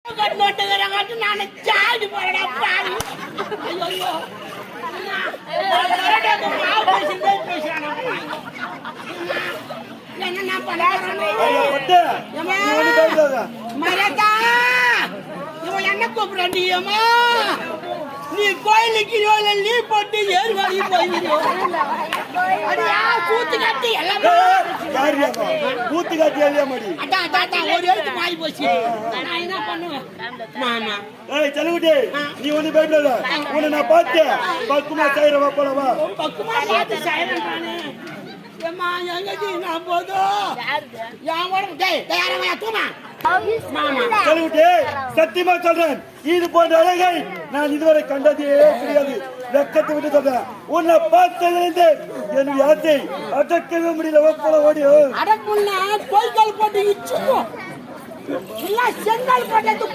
நான் சாடி போறடா பாரு. ஐயோ என்ன மரதா இவன் என்ன கூப்பிடுறாண்டியம்மா? நீ கோயிலுக்கு நீ போட்டு ஏறுவாடி போய்விடுவோம். கூத்து காட்டி எல்லாமே கூத்து காட்டி ஒரு எழுத்து மாறி போச்சு. நான் என்ன பண்ணுவேன் மாமா? செலவுட்டி நீ ஒண்ணு பயப்படாத. உன்னை நான் பார்த்தேன். பக்குமா செய்யறவா போலவா? பக்குமா பார்த்து செய்யறானே. ஏமா எங்கடி நான் போதும் என் உடம்பு தயாரமா தூமா செலவுட்டி சத்தியமா சொல்றேன். இது போன்ற அழகை நான் இதுவரை கண்டதே கிடையாது. வெக்கத்தை விட்டு சொல்றேன். உன்னை பார்த்ததிலிருந்து என் ஆசை அடக்கவே முடியல. போல ஓடி அடக்குள்ள கோய்கால் போட்டு இச்சுக்கும் இல்ல செங்கல் போட்டு